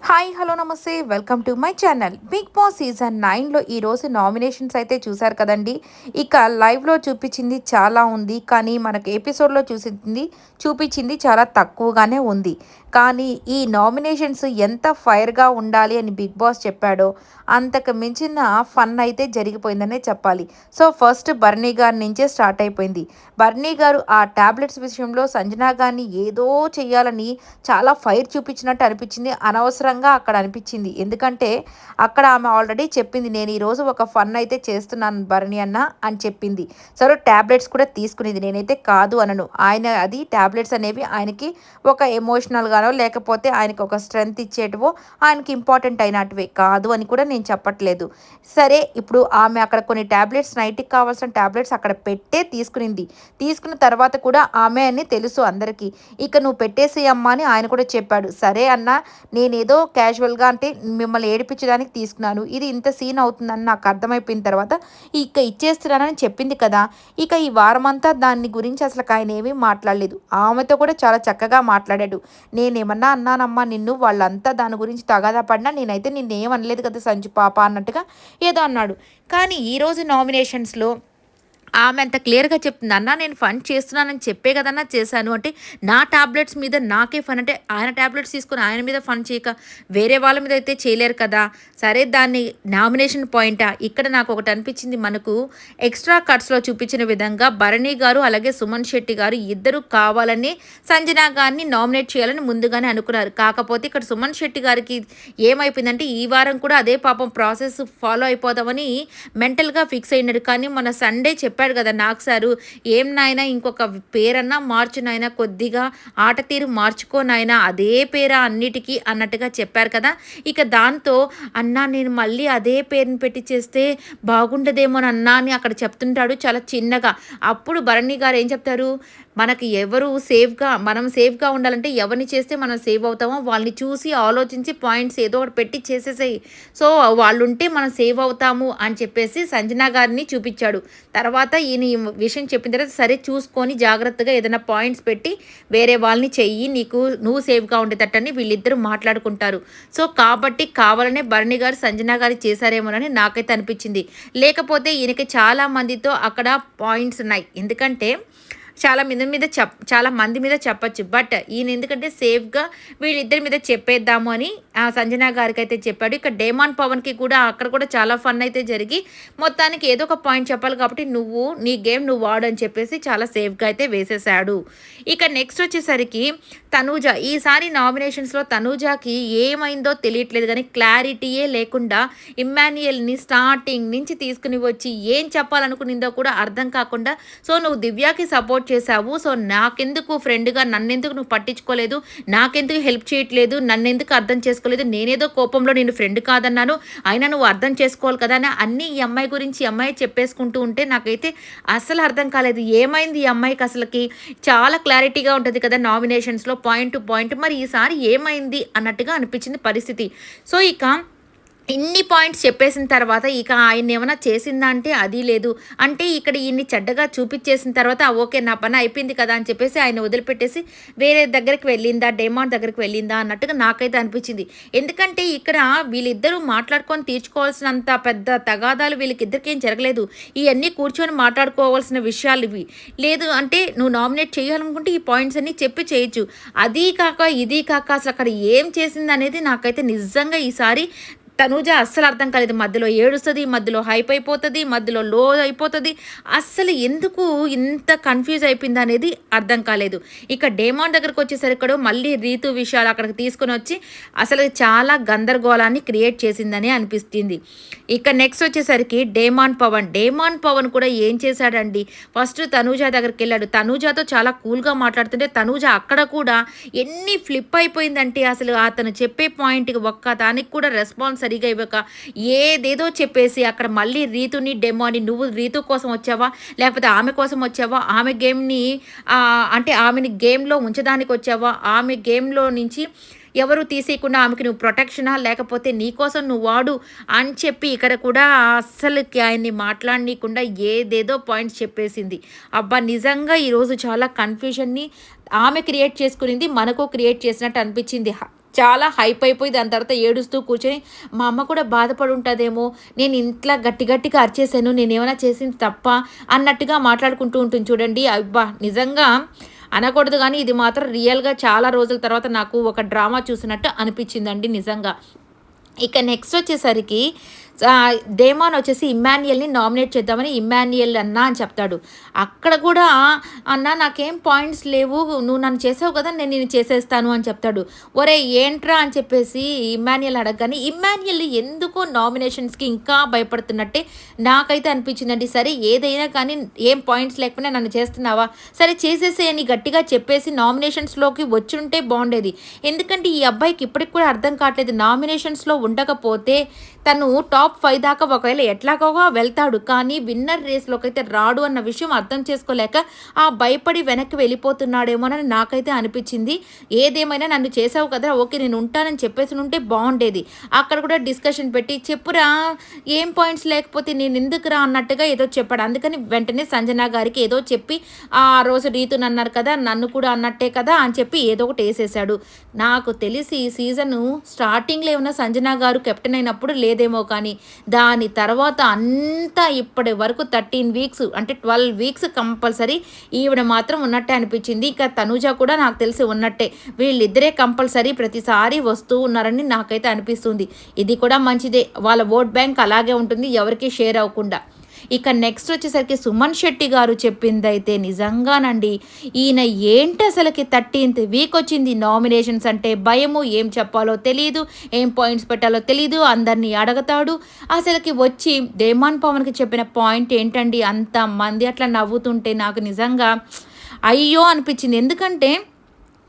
Hi hello namaste welcome to my channel. Bigg Boss season 9లో ఈరోజు nominations అయితే చూశారు కదండి. ఇక లైవ్లో చూపించింది చాలా ఉంది, కానీ మనకు ఎపిసోడ్లో చూపించింది చాలా తక్కువగానే ఉంది. కానీ ఈ నామినేషన్స్ ఎంత ఫైర్గా ఉండాలి అని బిగ్ బాస్ చెప్పాడో అంతకు మించిన ఫన్ అయితే జరిగిపోయిందనే చెప్పాలి. సో ఫస్ట్ బర్నీ గారి నుంచే స్టార్ట్ అయిపోయింది. బర్నీ గారు ఆ టాబ్లెట్స్ విషయంలో సంజనా గారిని ఏదో చెయ్యాలని చాలా ఫైర్ చూపించినట్టు అనిపించింది. అనవసరంగా అక్కడ అనిపించింది. ఎందుకంటే అక్కడ ఆమె ఆల్రెడీ చెప్పింది, నేను ఈరోజు ఒక ఫన్ అయితే చేస్తున్నాను భరణి అన్న అని చెప్పింది. సరే టాబ్లెట్స్ కూడా తీసుకునేది, నేనైతే కాదు అనను. ఆయన అది టాబ్లెట్స్ అనేవి ఆయనకి ఒక ఎమోషనల్గానో లేకపోతే ఆయనకి ఒక స్ట్రెంగ్త్ ఇచ్చేటివో ఆయనకి ఇంపార్టెంట్ అయినటివే కాదు అని కూడా నేను చెప్పట్లేదు. సరే ఇప్పుడు ఆమె అక్కడ కొన్ని టాబ్లెట్స్ నైట్కి కావాల్సిన టాబ్లెట్స్ అక్కడ పెట్టే తీసుకునింది. తీసుకున్న తర్వాత కూడా ఆమె అని తెలుసు అందరికీ. ఇక నువ్వు పెట్టేసేయమ్మా అని ఆయన కూడా చెప్పాడు. సరే అన్న, నేనేదో క్యాజువల్గా అంటే మిమ్మల్ని ఏడిపించడానికి తీసుకున్నాను, ఇది ఇంత సీన్ అవుతుందని నాకు అర్థమైపోయిన తర్వాత ఇక ఇచ్చేస్తున్నానని చెప్పింది కదా. ఇక ఈ వారమంతా దాని గురించి అసలు ఆయన ఏమీ మాట్లాడలేదు. ఆమెతో కూడా చాలా చక్కగా మాట్లాడాడు. నేనేమన్నా అన్నానమ్మా నిన్ను, వాళ్ళంతా దాని గురించి తగాదా పడినా నేనైతే నిన్నేమనలేదు కదా సంజు పాప అన్నట్టుగా ఏదో అన్నాడు. కానీ ఈరోజు నామినేషన్స్లో ఆమె అంత క్లియర్గా చెప్తుంది, అన్న నేను ఫన్ చేస్తున్నానని చెప్పే కదన్నా చేశాను అంటే, నా టాబ్లెట్స్ మీద నాకే ఫన్ అంటే ఆయన టాబ్లెట్స్ తీసుకొని ఆయన మీద ఫన్ చేయక వేరే వాళ్ళ మీద అయితే చేయలేరు కదా. సరే దాన్ని నామినేషన్ పాయింటా? ఇక్కడ నాకు ఒకటి అనిపించింది, మనకు ఎక్స్ట్రా కట్స్లో చూపించిన విధంగా భరణి గారు అలాగే సుమన్ శెట్టి గారు ఇద్దరు కావాలని సంజనా గారిని నామినేట్ చేయాలని ముందుగానే అనుకున్నారు. కాకపోతే ఇక్కడ సుమన్ శెట్టి గారికి ఏమైపోయిందంటే ఈ వారం కూడా అదే పాపం ప్రాసెస్ ఫాలో అయిపోదామని మెంటల్గా ఫిక్స్ అయినాడు. కానీ మన సండే చెప్పాడు కదా నాకు సారు, ఏం నాయనా ఇంకొక పేరన్నా మార్చు నాయనా, కొద్దిగా ఆట తీరు మార్చుకోనాయనా, అదే పేరా అన్నిటికీ అన్నట్టుగా చెప్పారు కదా. ఇక దాంతో అన్నా నేను మళ్ళీ అదే పేరుని పెట్టి చేస్తే బాగుండదేమోనన్నా అని అక్కడ చెప్తుంటాడు చాలా చిన్నగా. అప్పుడు భరణి గారు ఏం చెప్తారు, మనకి ఎవరు మనం సేఫ్గా ఉండాలంటే ఎవరిని చేస్తే మనం సేవ్ అవుతామో వాళ్ళని చూసి ఆలోచించి పాయింట్స్ ఏదో ఒకటి పెట్టి చేసేసాయి, సో వాళ్ళు ఉంటే మనం సేవ్ అవుతాము అని చెప్పేసి సంజనా గారిని చూపించాడు. తర్వాత ఈయన ఈ విషయం చెప్పిన తర్వాత సరే చూసుకొని జాగ్రత్తగా ఏదైనా పాయింట్స్ పెట్టి వేరే వాళ్ళని చెయ్యి, నువ్వు సేఫ్గా ఉండేటట్టని వీళ్ళిద్దరూ మాట్లాడుకుంటారు. సో కాబట్టి కావాలనే భరణి గారు సంజనా గారు చేశారేమోనని నాకైతే అనిపించింది. లేకపోతే ఈయనకి చాలా మందితో అక్కడ పాయింట్స్ ఉన్నాయి. ఎందుకంటే చాలా మంది మీద చెప్పచ్చు, బట్ ఈయన ఎందుకంటే సేఫ్గా వీళ్ళిద్దరి మీద చెప్పేద్దాము అని సంజనా గారికి అయితే చెప్పాడు. ఇక డేమాన్ పవన్కి కూడా అక్కడ కూడా చాలా ఫన్ అయితే జరిగి మొత్తానికి ఏదో ఒక పాయింట్ చెప్పాలి కాబట్టి నీ గేమ్ నువ్వు వాడు అని చెప్పేసి చాలా సేఫ్గా అయితే వేసేసాడు. ఇక నెక్స్ట్ వచ్చేసరికి తనూజ, ఈసారి నామినేషన్స్లో తనూజాకి ఏమైందో తెలియట్లేదు, కానీ క్లారిటీయే లేకుండా ఇమ్మాన్యుయల్ని స్టార్టింగ్ నుంచి తీసుకుని వచ్చి ఏం చెప్పాలనుకునిందో కూడా అర్థం కాకుండా, సో నువ్వు దివ్యాకి సపోర్ట్ చేశావు, సో నాకెందుకు ఫ్రెండ్గా నన్నెందుకు నువ్వు పట్టించుకోలేదు, నాకెందుకు హెల్ప్ చేయట్లేదు, నన్నెందుకు అర్థం చేసుకోలేదు, నేనేదో కోపంలో నేను ఫ్రెండ్ కాదన్నాను, అయినా నువ్వు అర్థం చేసుకోవాలి కదా అని అన్నీ ఈ అమ్మాయి గురించి ఈ అమ్మాయి చెప్పేసుకుంటూ ఉంటే నాకైతే అసలు అర్థం కాలేదు ఏమైంది ఈ అమ్మాయికి. అసలుకి చాలా క్లారిటీగా ఉంటుంది కదా నామినేషన్స్లో పాయింట్ టు పాయింట్, మరి ఈసారి ఏమైంది అన్నట్టుగా అనిపించింది పరిస్థితి. సో ఇక ఇన్ని పాయింట్స్ చెప్పేసిన తర్వాత ఇక ఆయన ఏమైనా చేసిందా అంటే అది లేదు. అంటే ఇక్కడ ఈయన్ని చెడ్డగా చూపించేసిన తర్వాత ఓకే నా పని అయిపోయింది కదా అని చెప్పేసి ఆయన వదిలిపెట్టేసి వేరే దగ్గరికి వెళ్ళిందా, డేమాన్ దగ్గరికి వెళ్ళిందా అన్నట్టుగా నాకైతే అనిపించింది. ఎందుకంటే ఇక్కడ వీళ్ళిద్దరూ మాట్లాడుకొని తీర్చుకోవాల్సినంత పెద్ద తగాదాలు వీళ్ళకిద్దరికి ఏం జరగలేదు. ఇవన్నీ కూర్చొని మాట్లాడుకోవాల్సిన విషయాలు ఇవి లేదు. అంటే నువ్వు నామినేట్ చేయాలనుకుంటే ఈ పాయింట్స్ అన్నీ చెప్పి చేయొచ్చు. అదీ కాక ఇది కాక అసలు అక్కడ ఏం చేసింది అనేది నాకైతే నిజంగా ఈసారి తనూజ అస్సలు అర్థం కాలేదు. మధ్యలో ఏడుస్తుంది, మధ్యలో హైప్ అయిపోతుంది, మధ్యలో లో అయిపోతుంది. అస్సలు ఎందుకు ఇంత కన్ఫ్యూజ్ అయిపోయింది అనేది అర్థం కాలేదు. ఇక డేమాన్ దగ్గరకు వచ్చేసరికి కూడా మళ్ళీ రీతు విషయాలు అక్కడికి తీసుకొని వచ్చి అసలు చాలా గందరగోళాన్ని క్రియేట్ చేసిందని అనిపిస్తుంది. ఇక నెక్స్ట్ వచ్చేసరికి డేమాన్ పవన్ కూడా ఏం చేశాడండి, ఫస్ట్ తనూజ దగ్గరికి వెళ్ళాడు. తనూజతో చాలా కూల్గా మాట్లాడుతుంటే తనూజ అక్కడ కూడా ఎన్ని ఫ్లిప్ అయిపోయిందంటే అసలు అతను చెప్పే పాయింట్కి ఒక్క దానికి కూడా రెస్పాన్స్ సరిగా ఇవ్వక ఏదేదో చెప్పేసి అక్కడ మళ్ళీ రీతుని డెమోని, నువ్వు రీతు కోసం వచ్చావా లేకపోతే ఆమె కోసం వచ్చావా, ఆమె గేమ్ని అంటే ఆమెని గేమ్లో ఉంచడానికి వచ్చావా, ఆమె గేమ్లో నుంచి ఎవరు తీసేయకుండా ఆమెకి నువ్వు ప్రొటెక్షనా లేకపోతే నీ కోసం నువ్వు వాడు అని చెప్పి ఇక్కడ కూడా అస్సలుకి ఆయన్ని మాట్లాడనీయకుండా ఏదేదో పాయింట్స్ చెప్పేసింది. అబ్బా నిజంగా ఈరోజు చాలా కన్ఫ్యూజన్ని ఆమె క్రియేట్ చేసుకునింది, మనకు క్రియేట్ చేసినట్టు అనిపించింది. చాలా హైప్ అయిపోయి దాని తర్వాత ఏడుస్తూ కూర్చొని మా అమ్మ కూడా బాధపడి ఉంటుందేమో, నేను ఇంట్లో గట్టి గట్టిగా అరిచేసాను, నేనేమైనా చేసింది తప్ప అన్నట్టుగా మాట్లాడుకుంటూ ఉంటుంది చూడండి. అబ్బా! నిజంగా అనకూడదు కానీ ఇది మాత్రం రియల్‌గా చాలా రోజుల తర్వాత నాకు ఒక డ్రామా చూసినట్టు అనిపించిందండి నిజంగా. ఇక నెక్స్ట్ వచ్చేసరికి డేమాన్ వచ్చేసి ఇమ్మాన్యుయల్‌ని నామినేట్ చేద్దామని ఇమ్మాన్యుయల్ అన్న అని చెప్తాడు. అక్కడ కూడా అన్న నాకేం పాయింట్స్ లేవు. నువ్వు నన్ను చేసావు కదా! నేను నిన్ను చేసేస్తాను అని చెప్తాడు. ఒరేయ్ ఏంట్రా అని చెప్పేసి ఇమ్మాన్యుయల్ అడగగానే ఇమ్మాన్యుయల్ ఎందుకో నామినేషన్స్‌కి ఇంకా భయపడుతున్నట్టే నాకైతే అనిపించిందండి. సరే ఏదైనా కానీ ఏం పాయింట్స్ లేకపోయినా నన్ను చేస్తున్నావా? సరే చేసేసేయని గట్టిగా చెప్పేసి నామినేషన్స్‌లోకి వచ్చుంటే బాగుండేది. ఎందుకంటే ఈ అబ్బాయికి ఇప్పటికి కూడా అర్థం కావట్లేదు. నామినేషన్స్‌లో ఉండకపోతే తను టాప్ 5 దాకా ఒకవేళ ఎట్లాగోగా వెళ్తాడు. కానీ విన్నర్ రేస్‌లోకి అయితే రాడు అన్న విషయం అర్థం చేసుకోలేక భయపడి వెనక్కి వెళ్ళిపోతున్నాడేమోనని నాకైతే అనిపించింది. ఏదేమైనా నన్ను చేసావు కదా! ఓకే నేను ఉంటానని చెప్పేసుంటే బాగుండేది. అక్కడ కూడా డిస్కషన్ పెట్టి చెప్పురా ఏం పాయింట్స్ లేకపోతే నేనెందుకురా అన్నట్టుగా ఏదో చెప్పాడు. అందుకని వెంటనే సంజన గారికి ఏదో చెప్పి ఆ రోజు రీతుని అన్నారు కదా! నన్ను కూడా అన్నట్టే కదా! అని చెప్పి ఏదో ఒకటి ఏసేశాడు. నాకు తెలిసి ఈ సీజను స్టార్టింగ్‌లో ఏమన్నా సంజన గారు కెప్టెన్ అయినప్పుడు లేదేమో కానీ దాని తర్వాత అంతా ఇప్పటి వరకు 13 వీక్స్ అంటే 12 వీక్స్ కంపల్సరీ ఈవిడ మాత్రం ఉన్నట్టే అనిపించింది. ఇక తనూజ కూడా నాకు తెలిసి ఉన్నట్టే. వీళ్ళిద్దరే కంపల్సరీ ప్రతిసారి వస్తూ ఉన్నారని నాకైతే అనిపిస్తుంది. ఇది కూడా మంచిదే. వాళ్ళ ఓట్ బ్యాంక్ అలాగే ఉంటుంది ఎవరికీ షేర్ అవ్వకుండా. ఇక నెక్స్ట్ వచ్చేసరికి సుమన్ శెట్టి గారు చెప్పిందైతే నిజంగానండి. ఈయన ఏంటి అసలుకి 13th వీక్ వచ్చింది. నామినేషన్స్ అంటే భయము, ఏం చెప్పాలో తెలీదు, ఏం పాయింట్స్ పెట్టాలో తెలీదు, అందరినీ అడగతాడు. అసలుకి వచ్చి డేమాన్ పవన్కి చెప్పిన పాయింట్ ఏంటండి, అంతమంది అట్లా నవ్వుతుంటే నాకు నిజంగా అయ్యో అనిపించింది. ఎందుకంటే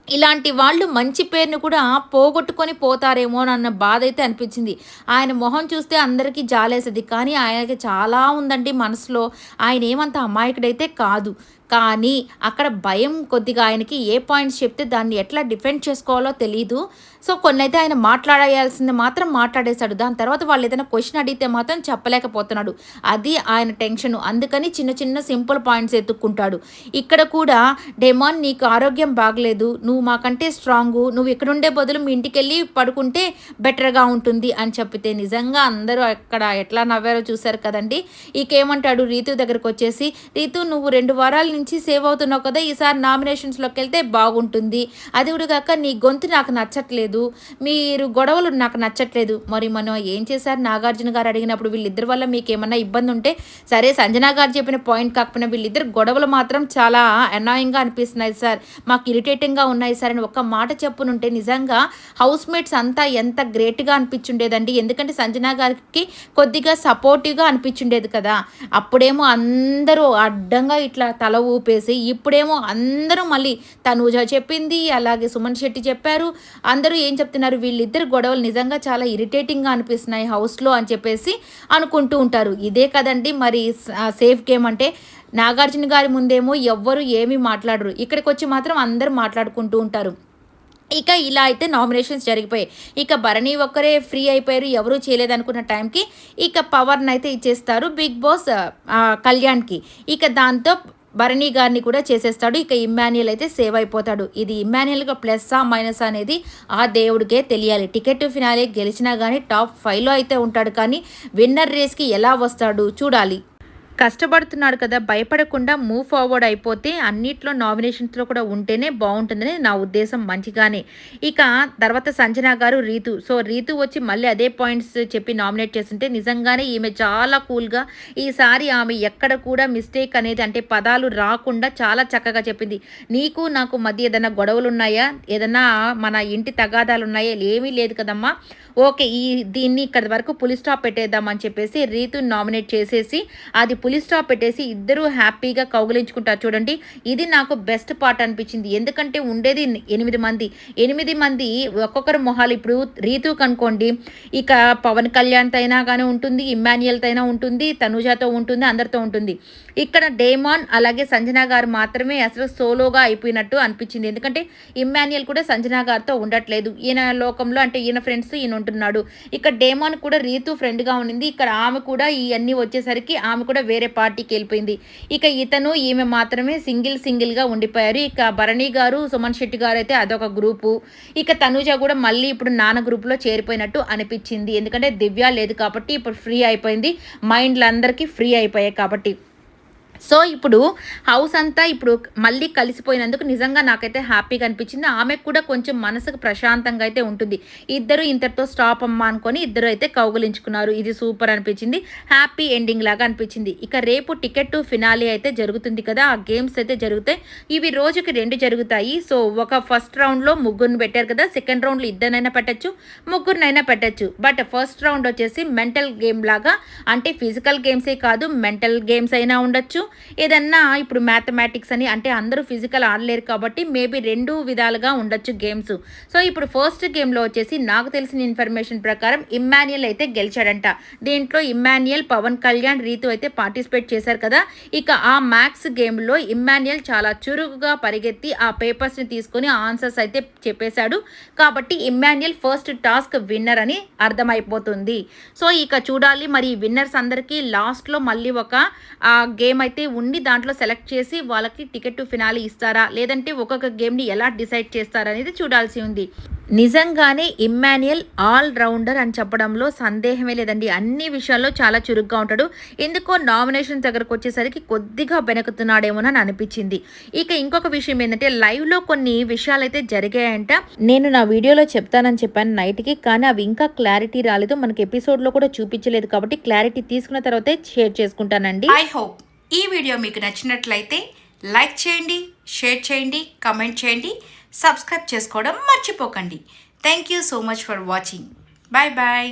ఇలాంటి వాళ్ళు మంచి పేరుని కూడా పోగొట్టుకొని పోతారేమోనన్న బాధ అయితే అనిపించింది. ఆయన మొహం చూస్తే అందరికీ జాలేసేది. కానీ ఆయనకి చాలా ఉందండి మనసులో. ఆయన ఏమంత అమాయకుడైతే కాదు. కానీ అక్కడ భయం కొద్దిగా ఆయనకి ఏ పాయింట్స్ చెప్తే దాన్ని ఎట్లా డిఫెండ్ చేసుకోవాలో తెలీదు. సో కొన్నైతే ఆయన మాట్లాడేయాల్సింది మాత్రం మాట్లాడేశాడు. దాని తర్వాత వాళ్ళు ఏదైనా క్వశ్చన్ అడిగితే మాత్రం చెప్పలేకపోతున్నాడు. అది ఆయన టెన్షను. అందుకని చిన్న చిన్న సింపుల్ పాయింట్స్ ఎత్తుక్కుంటాడు. ఇక్కడ కూడా డెమాన్ నీకు ఆరోగ్యం బాగలేదు, నువ్వు మాకంటే స్ట్రాంగు, నువ్వు ఇక్కడుండే బదులు మీ ఇంటికెళ్ళి పడుకుంటే బెటర్గా ఉంటుంది అని చెప్పితే నిజంగా అందరూ అక్కడ ఎట్లా నవ్వారో చూశారు కదండి. ఇకేమంటాడు రీతు దగ్గరకు వచ్చేసి, రీతు నువ్వు 2 వారాల నుంచి సేవ్ అవుతున్నావు కదా, ఈసారి నామినేషన్స్లోకి వెళ్తే బాగుంటుంది. అది కూడా కాక నీ గొంతు నాకు నచ్చట్లేదు, మీరు గొడవలు నాకు నచ్చట్లేదు. మరి మనం ఏం చేశారు? నాగార్జున గారు అడిగినప్పుడు వీళ్ళిద్దరి వల్ల మీకు ఏమన్నా ఇబ్బంది ఉంటే సరే, సంజన గారు చెప్పిన పాయింట్ కాకపోయినా వీళ్ళిద్దరు గొడవలు మాత్రం చాలా అనాయింగ్గా అనిపిస్తున్నాయి సార్, మాకు ఇరిటేటింగ్గా ఉన్నాయి సార్ అని ఒక్క మాట చెప్పునుంటే నిజంగా హౌస్ మేట్స్ అంతా ఎంత గ్రేట్గా అనిపించుండేదండి. ఎందుకంటే సంజన గారికి కొద్దిగా సపోర్టివ్గా అనిపించుండేది కదా. అప్పుడేమో అందరూ అడ్డంగా ఇట్లా తల ఊపేసి, ఇప్పుడేమో అందరూ మళ్ళీ తనూజ చెప్పింది, అలాగే సుమన్ శెట్టి చెప్పారు, అందరూ ఏం చెప్తున్నారు, వీళ్ళిద్దరు గొడవలు నిజంగా చాలా ఇరిటేటింగ్గా అనిపిస్తున్నాయి హౌస్లో అని చెప్పేసి అనుకుంటూ ఉంటారు. ఇదే కదండి మరి సేఫ్ గేమ్ అంటే. నాగార్జున గారి ముందేమో ఎవ్వరు ఏమీ మాట్లాడరు, ఇక్కడికి వచ్చి మాత్రం అందరూ మాట్లాడుకుంటూ ఉంటారు. ఇక ఇలా అయితే నామినేషన్స్ జరిగిపోయాయి. ఇక భరణి ఒక్కరే ఫ్రీ అయిపోయారు, ఎవరూ చేయలేదనుకున్న టైంకి ఇక పవర్ని అయితే ఇచ్చేస్తారు బిగ్ బాస్ కళ్యాణ్కి. ఇక దాంతో భరణి గారిని కూడా చేసేస్తాడు. ఇక ఇమ్మాన్యుయల్ అయితే సేవ్ అయిపోతాడు. ఇది ఇమ్మాన్యుయల్గా ప్లస్సా మైనసా అనేది ఆ దేవుడికే తెలియాలి. టికెట్ ఫినాలే గెలిచినా కానీ టాప్ 5లో అయితే ఉంటాడు. కానీ విన్నర్ రేస్కి ఎలా వస్తాడు చూడాలి. కష్టపడుతున్నాడు కదా, భయపడకుండా మూవ్ ఫార్వర్డ్ అయిపోతే అన్నిట్లో నామినేషన్స్లో కూడా ఉంటేనే బాగుంటుందని నా ఉద్దేశం మంచిగానే. ఇక తర్వాత సంజన గారు రీతు. సో రీతు వచ్చి మళ్ళీ అదే పాయింట్స్ చెప్పి నామినేట్ చేస్తుంటే నిజంగానే ఈమె చాలా కూల్గా ఈసారి ఆమె ఎక్కడ కూడా మిస్టేక్ అనేది అంటే పదాలు రాకుండా చాలా చక్కగా చెప్పింది. నీకు నాకు మధ్య ఏదైనా గొడవలు ఉన్నాయా, ఏదైనా మన ఇంటి తగాదాలు ఉన్నాయా, ఏమీ లేదు కదమ్మా, ఓకే దీన్ని ఇక్కడ వరకు పులి స్టాప్ పెట్టేద్దామని చెప్పేసి రీతుని నామినేట్ చేసేసి అది పులి స్టాప్ పెట్టేసి ఇద్దరూ హ్యాపీగా కౌగిలించుకుంటారు చూడండి. ఇది నాకు బెస్ట్ పార్ట్ అనిపించింది. ఎందుకంటే ఉండేది 8 మంది ఒక్కొక్కరు మొహాలు. ఇప్పుడు రీతుకు అనుకోండి, ఇక పవన్ కళ్యాణ్తో అయినా కానీ ఉంటుంది, ఇమ్మాన్యుయల్తో అయినా ఉంటుంది, తనుజాతో ఉంటుంది, అందరితో ఉంటుంది. ఇక్కడ డేమాన్ అలాగే సంజన గారు మాత్రమే అసలు సోలోగా అయిపోయినట్టు అనిపించింది. ఎందుకంటే ఇమ్మాన్యుయల్ కూడా సంజన గారితో ఉండట్లేదు, ఈయన లోకంలో అంటే ఈయన ఫ్రెండ్స్ ఈయన ఉంటున్నాడు. ఇక్కడ డేమాన్ కూడా రీతు ఫ్రెండ్గా ఉండింది, ఇక్కడ ఆమె కూడా ఇవన్నీ వచ్చేసరికి ఆమె కూడా వేరే పార్టీకి వెళ్ళిపోయింది. ఇక ఇతను ఈమె మాత్రమే సింగిల్గా ఉండిపోయారు. ఇక భరణి గారు, సుమన్ శెట్టి గారు అయితే అదొక గ్రూపు. ఇక తనుజ కూడా మళ్ళీ ఇప్పుడు నాన్న గ్రూప్లో చేరిపోయినట్టు అనిపించింది. ఎందుకంటే దివ్య లేదు కాబట్టి ఇప్పుడు ఫ్రీ అయిపోయింది, మైండ్లు అందరికీ ఫ్రీ అయిపోయాయి కాబట్టి. సో ఇప్పుడు హౌస్ అంతా ఇప్పుడు మళ్ళీ కలిసిపోయినందుకు నిజంగా నాకైతే హ్యాపీగా అనిపించింది. ఆమెకు కూడా కొంచెం మనసుకు ప్రశాంతంగా అయితే ఉంటుంది. ఇద్దరు ఇంతటితో స్టాప్ అమ్మా అనుకొని ఇద్దరు అయితే కౌగులించుకున్నారు. ఇది సూపర్ అనిపించింది, హ్యాపీ ఎండింగ్ లాగా అనిపించింది. ఇక రేపు టికెట్ టు ఫినాలే అయితే జరుగుతుంది కదా, ఆ గేమ్స్ అయితే జరుగుతాయి. ఇవి రోజుకి 2 జరుగుతాయి. సో ఒక ఫస్ట్ రౌండ్లో ముగ్గురిని పెట్టారు కదా, సెకండ్ రౌండ్లో ఇద్దరినైనా పెట్టచ్చు, ముగ్గురినైనా పెట్టచ్చు. బట్ ఫస్ట్ రౌండ్ వచ్చేసి మెంటల్ గేమ్ లాగా, అంటే ఫిజికల్ గేమ్సే కాదు మెంటల్ గేమ్స్ అయినా ఉండొచ్చు. ఏదన్నా ఇప్పుడు మ్యాథమెటిక్స్ అని, అంటే అందరూ ఫిజికల్ ఆడలేరు కాబట్టి మేబీ 2 విధాలుగా ఉండొచ్చు గేమ్స్. సో ఇప్పుడు ఫస్ట్ గేమ్లో వచ్చేసి నాకు తెలిసిన ఇన్ఫర్మేషన్ ప్రకారం ఇమ్మాన్యుయల్ అయితే గెలిచాడంట. దీంట్లో ఇమ్మాన్యుయల్, పవన్ కళ్యాణ్, రీతు అయితే పార్టిసిపేట్ చేశారు కదా. ఇక ఆ మ్యాథ్స్ గేమ్లో ఇమ్మాన్యుయల్ చాలా చురుకుగా పరిగెత్తి ఆ పేపర్స్ని తీసుకొని ఆన్సర్స్ అయితే చెప్పేశాడు. కాబట్టి ఇమ్మాన్యుయల్ ఫస్ట్ టాస్క్ విన్నర్ అని అర్థమైపోతుంది. సో ఇక చూడాలి మరి విన్నర్స్ అందరికీ లాస్ట్లో మళ్ళీ ఒక గేమ్ అయితే ఉండి దాంట్లో సెలెక్ట్ చేసి వాళ్ళకి టికెట్ టు ఫినాలే ఇస్తారా, లేదంటే ఒక్కొక్క గేమ్ని ఎలా డిసైడ్ చేస్తారా అనేది చూడాల్సి ఉంది. నిజంగానే ఇమ్మాన్యుయల్ ఆల్ రౌండర్ అని చెప్పడంలో సందేహమే లేదండి. అన్ని విషయాల్లో చాలా చురుగ్గా ఉంటాడు. ఎందుకో నామినేషన్ దగ్గరకు వచ్చేసరికి కొద్దిగా వెనుకుతున్నాడేమోనని అనిపించింది. ఇక ఇంకొక విషయం ఏంటంటే లైవ్లో కొన్ని విషయాలు అయితే జరిగాయంట. నేను నా వీడియోలో చెప్తానని చెప్పాను నైట్కి, కానీ అవి ఇంకా క్లారిటీ రాలేదు. మనకి ఎపిసోడ్లో కూడా చూపించలేదు కాబట్టి క్లారిటీ తీసుకున్న తర్వాతే షేర్ చేసుకుంటానండి. ఐ హోప్ ఈ వీడియో మీకు నచ్చినట్లయితే లైక్ చేయండి, షేర్ చేయండి, కమెంట్ చేయండి, సబ్స్క్రైబ్ చేసుకోవడం మర్చిపోకండి. Thank you so much for watching. Bye bye.